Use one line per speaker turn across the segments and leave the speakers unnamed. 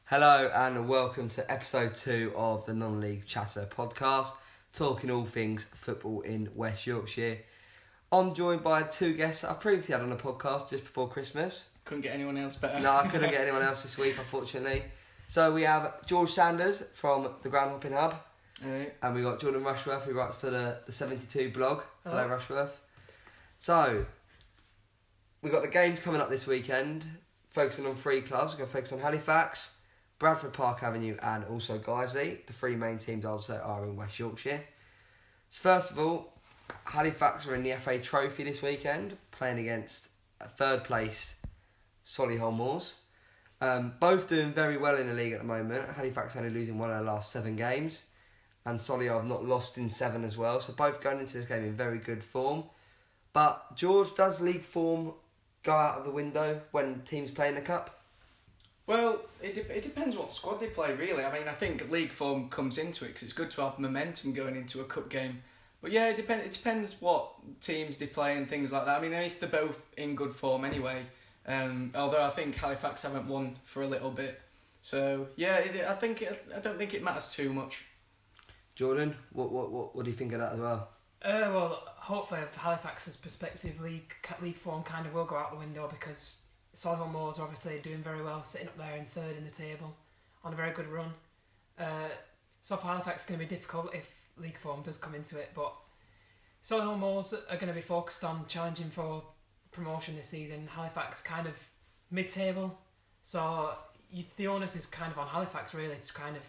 Hello and welcome to episode 2 of the Non-League Chatter podcast, talking all things football in West Yorkshire. I'm joined by 2 guests that I've previously had on the podcast just before Christmas.
Couldn't get anyone else better.
No, I couldn't get anyone else this week, unfortunately. So we have George Sanders from the Ground Hopping Hub.
Right.
And we've got Jordan Rushworth, who writes for the 72 blog.
Hello.
Hello, Rushworth. So, we've got the games coming up this weekend, focusing on 3 clubs. We're going to focus on Halifax, Bradford Park Avenue and also Guiseley. The 3 main teams I would say are in West Yorkshire. So first of all, Halifax are in the FA Trophy this weekend, playing against 3rd place Solihull Moors. Both doing very well in the league at the moment. Halifax only losing 1 of their last 7 games. And Solihull have not lost in 7 as well. So both going into this game in very good form. But George, does league form go out of the window when teams play in the cup?
Well, it depends what squad they play, really. I mean, I think league form comes into it because it's good to have momentum going into a cup game. But yeah, it depends what teams they play and things like that. I mean, if they're both in good form anyway. Although I think Halifax haven't won for a little bit. So yeah, I don't think it matters too much.
Jordan, what do you think of that as well?
Well, hopefully, from Halifax's perspective, league form kind of will go out the window because Solihull Moors are obviously doing very well, sitting up there in 3rd in the table, on a very good run. So for Halifax, it's going to be difficult if league form does come into it. But Solihull Moors are going to be focused on challenging for promotion this season. Halifax kind of mid-table, so the onus is kind of on Halifax really to kind of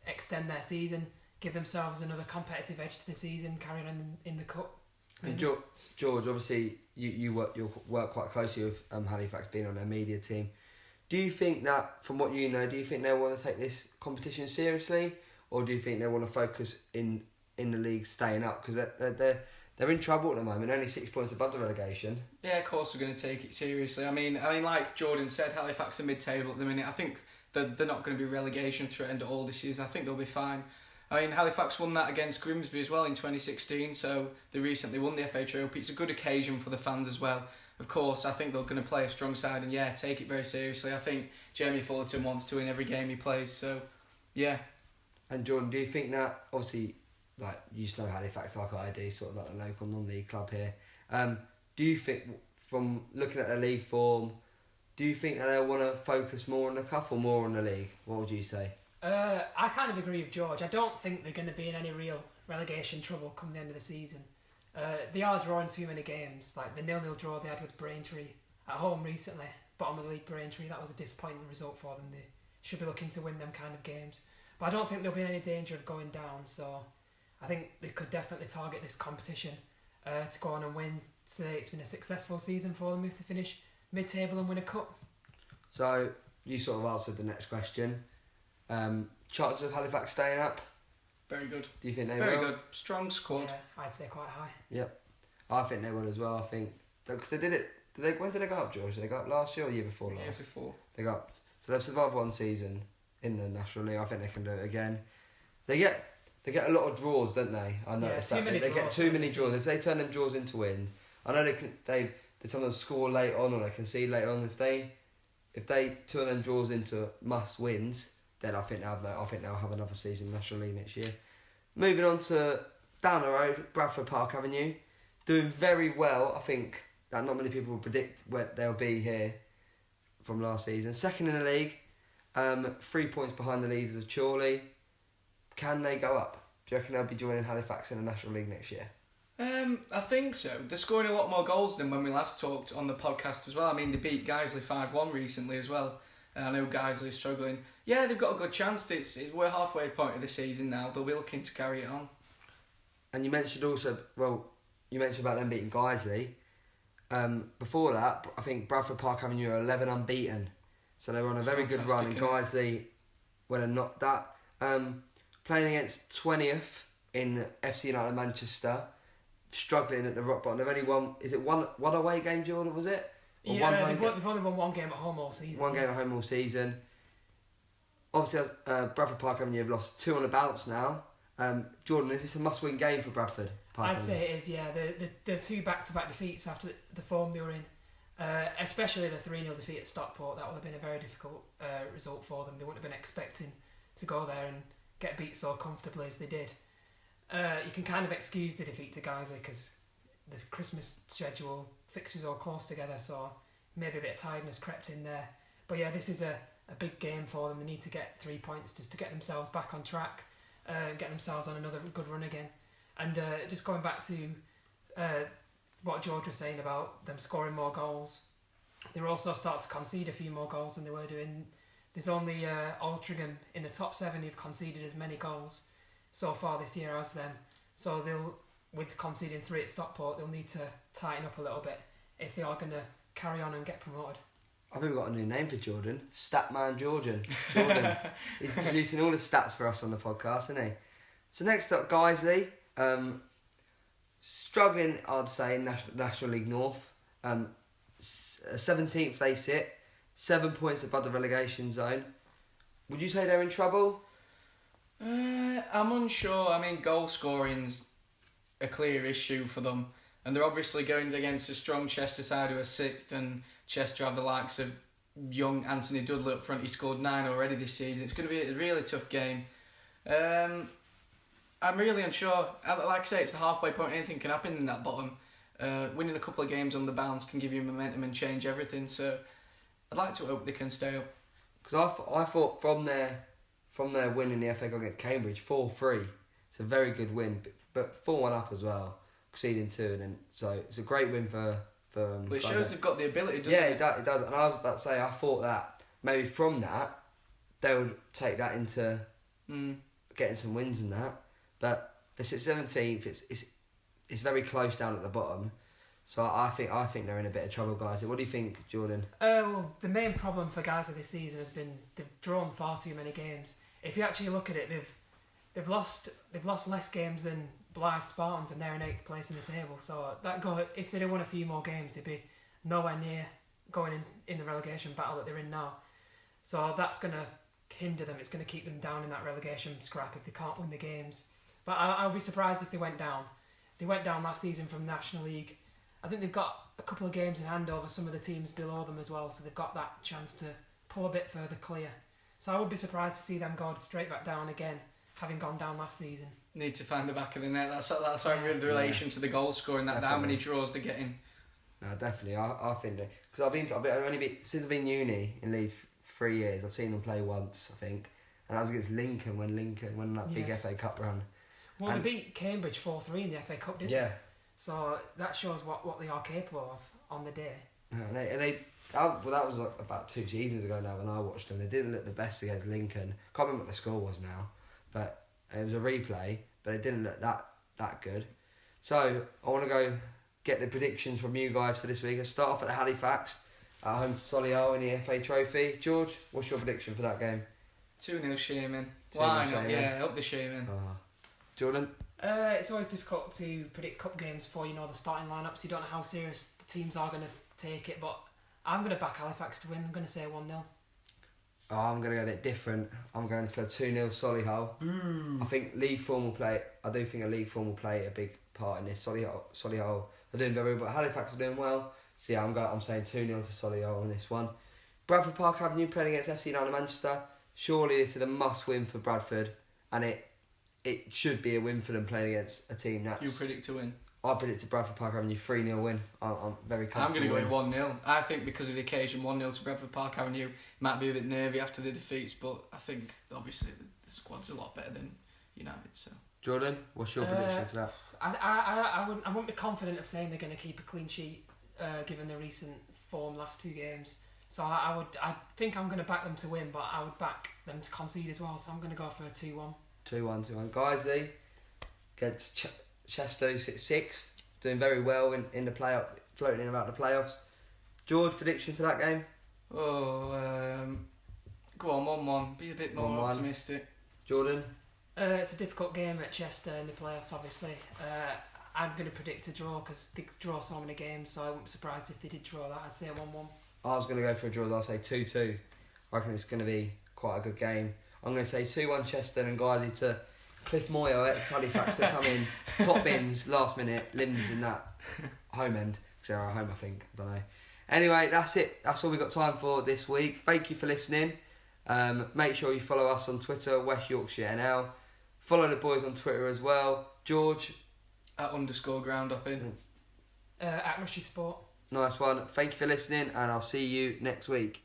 extend their season, give themselves another competitive edge to the season, carrying on in the cup.
And George, obviously, you work quite closely with Halifax being on their media team. Do you think that, from what you know, do you think they want to take this competition seriously, or do you think they want to focus in the league staying up? Because they're in trouble at the moment, only 6 points above the relegation.
Yeah, of course we're going to take it seriously. I mean, like Jordan said, Halifax are mid-table at the minute. I think they're not going to be relegation threatened at all this season. I think they'll be fine. I mean, Halifax won that against Grimsby as well in 2016, so they recently won the FA Trophy. It's a good occasion for the fans as well. Of course, I think they're going to play a strong side and, yeah, take it very seriously. I think Jeremy Fullerton wants to win every game he plays, so, yeah.
And Jordan, do you think that, obviously, like, you just know Halifax like I do, sort of like a local non-league club here. Do you think, from looking at the league form, do you think that they'll want to focus more on the cup or more on the league? What would you say?
I kind of agree with George. I don't think they're going to be in any real relegation trouble come the end of the season. They are drawing too many games, like the 0-0 draw they had with Braintree at home recently. Bottom of the league Braintree, that was a disappointing result for them. They should be looking to win them kind of games. But I don't think there'll be any danger of going down, so I think they could definitely target this competition to go on and win. Say it's been a successful season for them if they finish mid-table and win a cup.
So, you sort of answered the next question. Chances of Halifax staying up?
Very good.
Do you think they
Very
will?
good. Strong squad.
Yeah, I'd say quite high.
Yep. I think they will as well. I think because they did it. When did they go up, George? Did they go up last year or the year before last?
Year before.
They got up. So they've survived 1 season in the National League. I think they can do it again. They get a lot of draws, don't they? I noticed that. They get too many draws. If they turn them draws into wins, I know they sometimes score late on or they concede late on. If they turn them draws into must wins, then I think they'll have another season in the National League next year. Moving on to down the road, Bradford Park Avenue, doing very well. I think that not many people will predict where they'll be here from last season. 2nd in the league, 3 points behind the leaders of Chorley. Can they go up? Do you reckon they'll be joining Halifax in the National League next year?
I think so. They're scoring a lot more goals than when we last talked on the podcast as well. I mean, they beat Guiseley 5-1 recently as well. I know Guiseley is struggling. Yeah, they've got a good chance. We're halfway point of the season now. They'll be looking to carry it on.
And you mentioned also, about them beating Guiseley. Before that, I think Bradford Park Avenue are 11 unbeaten. So they were on a very good run. And Guiseley, when they're not that, playing against 20th in FC United Manchester, struggling at the rock bottom. They've only won, is it one away game, Jordan, was it?
Or they've only won 1 game at home all season.
1 game at home all season. Obviously, Bradford Park Avenue have lost 2 on the bounce now. Jordan, is this a must-win game for Bradford Park
I'd
Avenue?
say it is, yeah. The 2 back-to-back defeats after the form they were in. Especially the 3-0 defeat at Stockport. That would have been a very difficult result for them. They wouldn't have been expecting to go there and get beat so comfortably as they did. You can kind of excuse the defeat to Guiseley because the Christmas schedule fixtures all close together, so maybe a bit of tiredness crept in there. But yeah, this is a big game for them. They need to get 3 points just to get themselves back on track, get themselves on another good run again. And just going back to what George was saying about them scoring more goals, they were also starting to concede a few more goals than they were doing. There's only Altrincham in the top 7 who've conceded as many goals so far this year as them. So they'll, with conceding 3 at Stockport, they'll need to tighten up a little bit if they are going to carry on and get promoted.
I think we've got a new name for Jordan. Statman Jordan. He's producing all the stats for us on the podcast, isn't he? So next up, Guiseley. Struggling, I'd say, in National League North. 17th they sit. 7 points above the relegation zone. Would you say they're in trouble?
I'm unsure. I mean, goal scoring's a clear issue for them. And they're obviously going against a strong Chester side who are 6th, and Chester have the likes of young Anthony Dudley up front. He scored 9 already this season. It's going to be a really tough game. I'm really unsure. Like I say, it's the halfway point. Anything can happen in that bottom. Winning a couple of games on the bounce can give you momentum and change everything. So I'd like to hope they can stay up.
Because I thought from their win in the FA Cup against Cambridge, 4-3, it's a very good win, but 4-1 up as well, conceding 2, and then so it's a great win for.
But it shows they've got the ability, doesn't
it? Yeah, it does. And I was about to say, I thought that maybe from that they would take that into getting some wins and that. But they sit 17th. It's very close down at the bottom. So I think they're in a bit of trouble, guys. What do you think, Jordan?
Well, the main problem for Guiseley this season has been they've drawn far too many games. If you actually look at it, they've lost less games than Blythe Spartans, and they're in 8th place in the table. So if they'd have won a few more games, they'd be nowhere near going in the relegation battle that they're in now. So that's going to hinder them. It's going to keep them down in that relegation scrap if they can't win the games. But I'll be surprised if they went down. They went down last season from National League. I think they've got a couple of games in hand over some of the teams below them as well, so they've got that chance to pull a bit further clear. So I would be surprised to see them go straight back down again, having gone down last season.
Need to find the back of the net. That's how good the relation to the goal scoring. How many draws they're getting.
No, definitely. I think that because since I've been uni in Leeds 3 years, I've seen them play once, I think, and that was against Lincoln when that big FA Cup run.
Well, they beat Cambridge 4-3 in the FA Cup, didn't they? So that shows what they are capable of on the day.
That was like about 2 seasons ago now when I watched them. They didn't look the best against Lincoln. Can't remember what the score was now, but it was a replay. But it didn't look that good. So I want to go get the predictions from you guys for this week. I'll start off at Halifax at home to Solihull in the FA Trophy. George, what's your prediction for that game?
2-0 Shaman. Why not? Yeah, up the Shaman.
Jordan?
It's always difficult to predict cup games before you know the starting lineups. You don't know how serious the teams are going to take it, but I'm going to back Halifax to win. I'm going to say 1-0.
Oh, I'm going to go a bit different. I'm going for 2-0 Solihull. I think league form will play. I do think a league form will play a big part in this. Solihull are doing very well, but Halifax are doing well. So yeah, I'm saying 2-0 to Solihull on this one. Bradford Park Avenue playing against FC United Manchester. Surely this is a must-win for Bradford, and it should be a win for them playing against a team that's...
You predict to win?
I predict to Bradford Park Avenue 3-0 win. I'm very comfortable.
I'm going to go with 1-0. I think because of the occasion, 1-0 to Bradford Park Avenue might be a bit nervy after the defeats, but I think obviously the squad's a lot better than United. So
Jordan, what's your prediction for that?
I wouldn't be confident of saying they're going to keep a clean sheet given the recent form last 2 games. So I think I'm going to back them to win, but I would back them to concede as well. So I'm going to go for a 2-1.
2-1. Guiseley against Chester, 6th, doing very well in the playoff, floating in about the playoffs. George, prediction for that game?
Go on, 1-1. Be a bit more
1-1.
Optimistic.
Jordan?
It's a difficult game at Chester in the playoffs, obviously. I'm going to predict a draw because they draw so many games, so I wouldn't be surprised if they did draw that. I'd say 1-1.
I was going to go for a draw, I'll say 2-2. I reckon it's going to be quite a good game. I'm going to say 2-1 Chester and Guiseley to Cliff Moyo, ex-Halifax, to come in, top bins, last minute, limbs in that home end, because they're at home, I think, I don't know. Anyway, that's it. That's all we've got time for this week. Thank you for listening. Make sure you follow us on Twitter, West Yorkshire NL. Follow the boys on Twitter as well. George?
At _groundupping.
At Rushy Sport.
Nice one. Thank you for listening, and I'll see you next week.